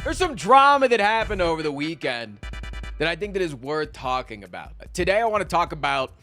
There's some drama that happened over the weekend that I think that is worth talking about. Today, I want to talk about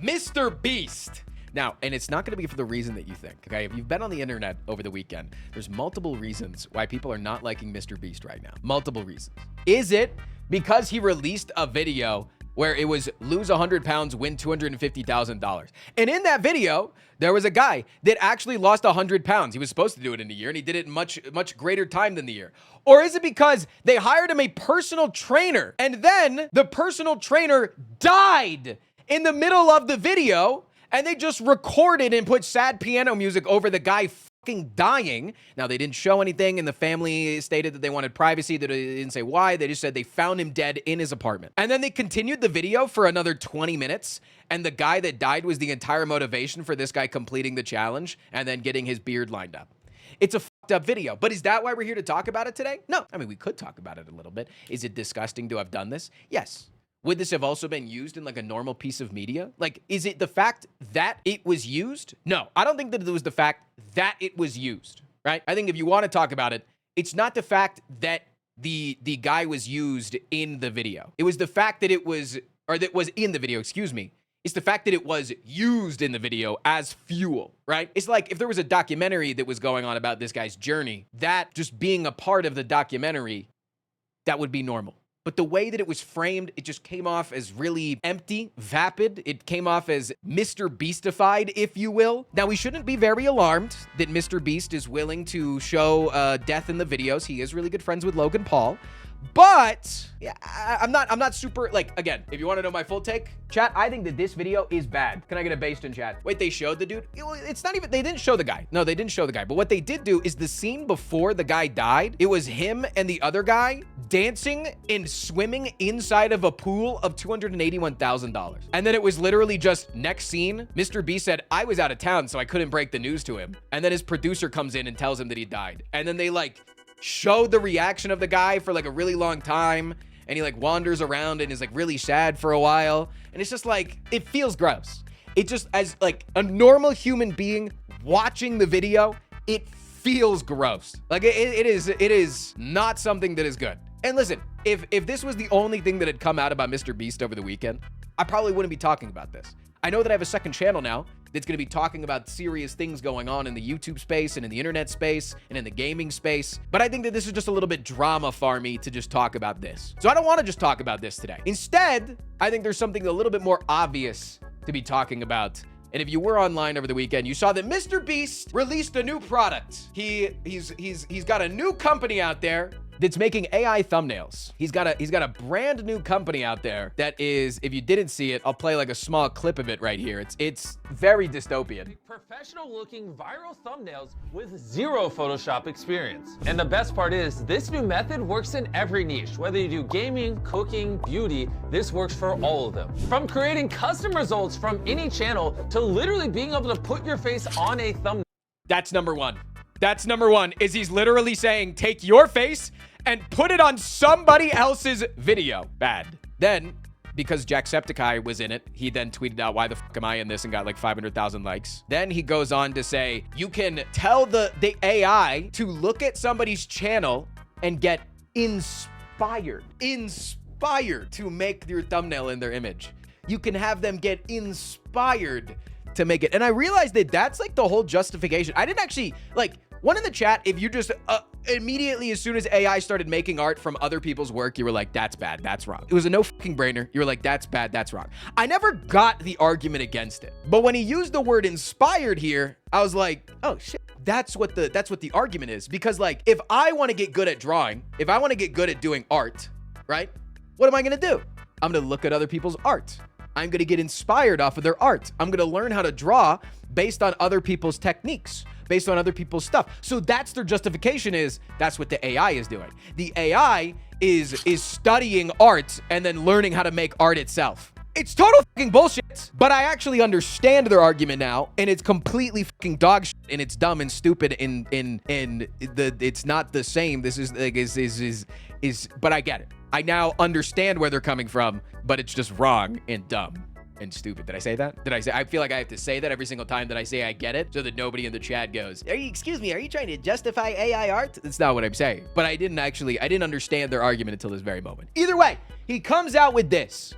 MrBeast. Now, and it's not going to be for the reason that you think, okay? If you've been on the internet over the weekend, there's multiple reasons why people are not liking MrBeast right now. Multiple reasons. Is it because he released a video where it was lose 100 pounds, win $250,000? And in that video, there was a guy that actually lost 100 pounds. He was supposed to do it in a year, and he did it in much greater time than the year. Or is it because they hired him a personal trainer, and then the personal trainer died in the middle of the video, and they just recorded and put sad piano music over the guy fucking dying? Now, they didn't show anything, and the family stated that they wanted privacy. That they didn't say why. They just said they found him dead in his apartment. And then they continued the video for another 20 minutes, and the guy that died was the entire motivation for this guy completing the challenge and then getting his beard lined up. It's a fucked up video, but is that why we're here to talk about it today? No. I mean, we could talk about it a little bit. Is it disgusting to have done this? Yes. Would this have also been used in like a normal piece of media? Like, is it the fact that it was used? No, I don't think that it was the fact that it was used, right? I think if you want to talk about it, it's not the fact that the guy was used in the video. It was the fact that it was, or that was in the video, excuse me. It's the fact that it was used in the video as fuel, right? It's like if there was a documentary that was going on about this guy's journey, that just being a part of the documentary, that would be normal. But the way that it was framed, it just came off as really empty, vapid. It came off as MrBeastified, if you will. Now, we shouldn't be very alarmed that MrBeast is willing to show death in the videos. He is really good friends with Logan Paul. But yeah, I'm not super, like, again, if you want to know my full take, chat, I think that this video is bad. Can I get a based in chat? Wait, they showed the dude? It's not even, they didn't show the guy. No, they didn't show the guy. But what they did do is the scene before the guy died, it was him and the other guy dancing and swimming inside of a pool of $281,000. And then it was literally just next scene, MrBeast said, I was out of town, so I couldn't break the news to him. And then his producer comes in and tells him that he died. And then they like showed the reaction of the guy for like a really long time, and he like wanders around and is like really sad for a while, and it's just like, it feels gross. It just, as like a normal human being watching the video, it feels gross. Like it is not something that is good. And listen, if this was the only thing that had come out about MrBeast over the weekend, I probably wouldn't be talking about this. I know that I have a second channel now that's going to be talking about serious things going on in the YouTube space and in the internet space and in the gaming space. But I think that this is just a little bit drama farmy to just talk about this. So I don't want to just talk about this today. Instead, I think there's something a little bit more obvious to be talking about. And if you were online over the weekend, you saw that MrBeast released a new product. He's got a new company out there that's making AI thumbnails. He's got a brand new company out there that is, if you didn't see it, I'll play like a small clip of it right here. It's very dystopian. Professional looking viral thumbnails with zero Photoshop experience. And the best part is, this new method works in every niche. Whether you do gaming, cooking, beauty, this works for all of them. From creating custom results from any channel to literally being able to put your face on a thumbnail. That's number one. That's number one, is he's literally saying, take your face and put it on somebody else's video. Bad. Then, because Jacksepticeye was in it, he then tweeted out, why the fuck am I in this, and got like 500,000 likes. Then he goes on to say, you can tell the AI to look at somebody's channel and get inspired to make your thumbnail in their image. You can have them get inspired to make it. And I realized that that's like the whole justification. I didn't actually, like, one in the chat, if you just immediately, as soon as AI started making art from other people's work, you were like, that's bad, that's wrong. It was a no fucking brainer. You were like, that's bad, that's wrong. I never got the argument against it. But when he used the word inspired here, I was like, oh shit, that's what the argument is. Because like, if I want to get good at drawing, if I want to get good at doing art, right? What am I going to do? I'm going to look at other people's art. I'm going to get inspired off of their art. I'm going to learn how to draw based on other people's techniques, based on other people's stuff. So that's their justification, is that's what the AI is doing. The AI is studying art and then learning how to make art itself. It's total fucking bullshit, but I actually understand their argument now, and it's completely fucking dog shit, and it's dumb and stupid, and it's not the same. This is like, but I get it. I now understand where they're coming from, but it's just wrong and dumb. and stupid. Did I say that? Did I say? I feel like I have to say that every single time that I say I get it, so that nobody in the chat goes, excuse me, are you trying to justify AI art? That's not what I'm saying. But I didn't understand their argument until this very moment. Either way, he comes out with this.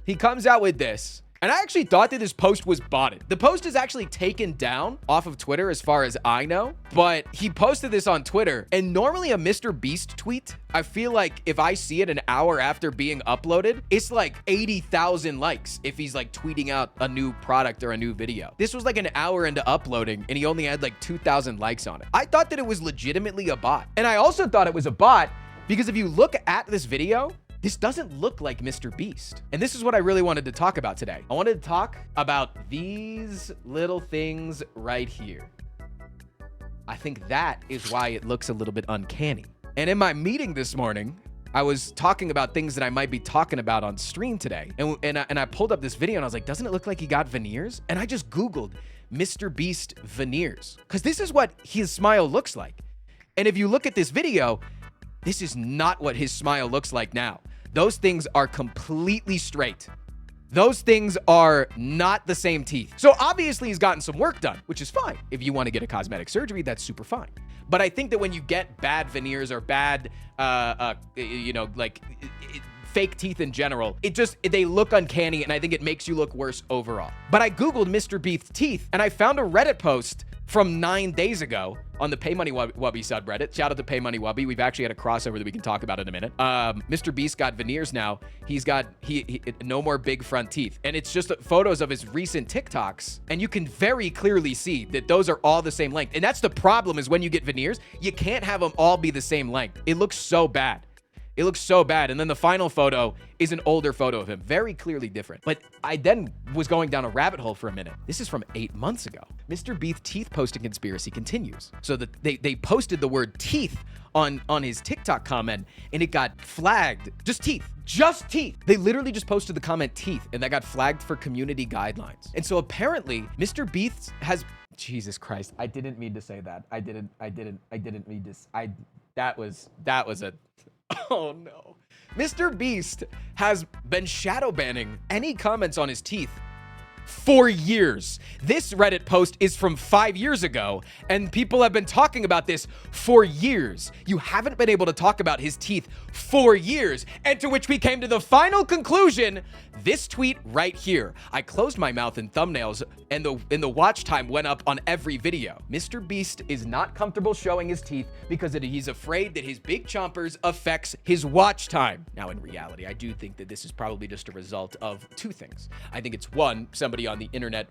And I actually thought that this post was botted. The post is actually taken down off of Twitter as far as I know, but he posted this on Twitter. And normally a MrBeast tweet, I feel like if I see it an hour after being uploaded, it's like 80,000 likes if he's like tweeting out a new product or a new video. This was like an hour into uploading and he only had like 2,000 likes on it. I thought that it was legitimately a bot. And I also thought it was a bot because if you look at this video, this doesn't look like MrBeast. And this is what I really wanted to talk about today. I wanted to talk about these little things right here. I think that is why it looks a little bit uncanny. And in my meeting this morning, I was talking about things that I might be talking about on stream today. And I pulled up this video and I was like, doesn't it look like he got veneers? And I just Googled MrBeast veneers, because this is what his smile looks like. And if you look at this video, this is not what his smile looks like now. Those things are completely straight. Those things are not the same teeth. So obviously he's gotten some work done, which is fine. If you want to get a cosmetic surgery, that's super fine. But I think that when you get bad veneers or bad, fake teeth in general, they look uncanny, and I think it makes you look worse overall. But I Googled MrBeast teeth and I found a Reddit post from 9 days ago on the Pay Money Wubby subreddit. Shout out to Pay Money Wubby. We've actually had a crossover that we can talk about in a minute. MrBeast got veneers now. He's got no more big front teeth. And it's just photos of his recent TikToks. And you can very clearly see that those are all the same length. And that's the problem, is when you get veneers, you can't have them all be the same length. It looks so bad. It looks so bad. And then the final photo is an older photo of him, very clearly different. But I then was going down a rabbit hole for a minute. This is from 8 months ago. MrBeast teeth posting conspiracy continues. So they posted the word teeth on his TikTok comment, and it got flagged. Just teeth. They literally just posted the comment teeth, and that got flagged for community guidelines. And so apparently MrBeast has, Jesus Christ, I didn't mean to say that. I didn't mean to, that was a, oh no. MrBeast has been shadow banning any comments on his teeth for years. This Reddit post is from 5 years ago, and people have been talking about this for years. You haven't been able to talk about his teeth for years, and to which we came to the final conclusion, this tweet right here. I closed my mouth in thumbnails, and the watch time went up on every video. MrBeast is not comfortable showing his teeth because he's afraid that his big chompers affects his watch time. Now, in reality, I do think that this is probably just a result of two things. I think it's one, somebody on the internet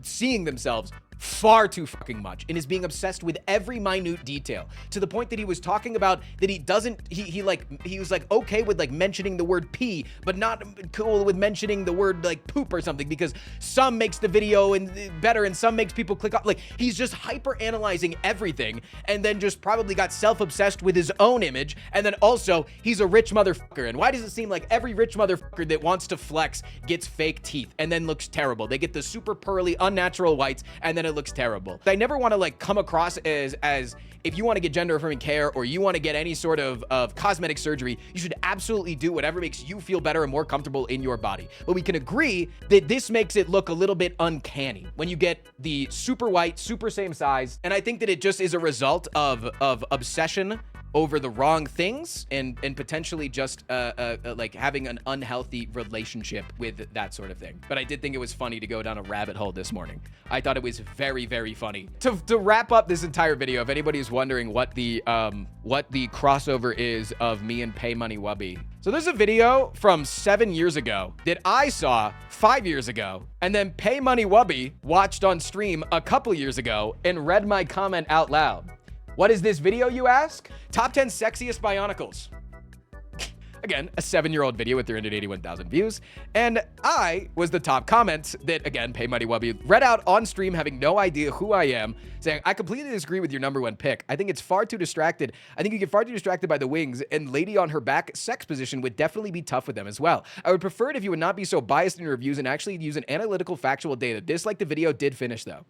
seeing themselves far too fucking much and is being obsessed with every minute detail, to the point that he was talking about that he was like okay with like mentioning the word pee, but not cool with mentioning the word like poop or something, because some makes the video and better and some makes people click off. Like, he's just hyper analyzing everything, and then just probably got self-obsessed with his own image. And then also, he's a rich motherfucker, and why does it seem like every rich motherfucker that wants to flex gets fake teeth and then looks terrible? They get the super pearly unnatural whites and then it looks terrible. I never want to like come across as if you want to get gender affirming care or you want to get any sort of cosmetic surgery, you should absolutely do whatever makes you feel better and more comfortable in your body. But we can agree that this makes it look a little bit uncanny when you get the super white, super same size. And I think that it just is a result of obsession over the wrong things and potentially just like having an unhealthy relationship with that sort of thing. But I did think it was funny to go down a rabbit hole this morning. I thought it was very, very funny. To wrap up this entire video, if anybody's wondering what the crossover is of me and Pay Money Wubby. So there's a video from 7 years ago that I saw 5 years ago, and then Pay Money Wubby watched on stream a couple years ago and read my comment out loud. What is this video, you ask? Top 10 sexiest bionicles. Again, a 7-year-old video with 381,000 views. And I was the top comment that, again, Pay Money Wubby read out on stream, having no idea who I am, saying, I completely disagree with your #1 pick. I think it's far too distracted. I think you get far too distracted by the wings, and lady on her back sex position would definitely be tough with them as well. I would prefer it if you would not be so biased in your reviews and actually use an analytical, factual data. Dislike the video, did finish though.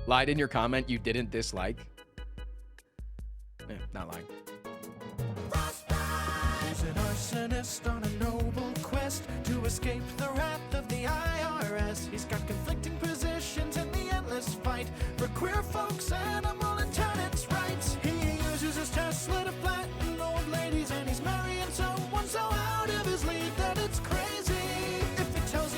Lied in your comment, you didn't dislike. Not lying. He's an arsonist on a noble quest to escape the wrath of the IRS. He's got conflicting positions in the endless fight for queer folks, animal and tenants' rights. He uses his Tesla to flatten old ladies, and he's marrying someone so out of his league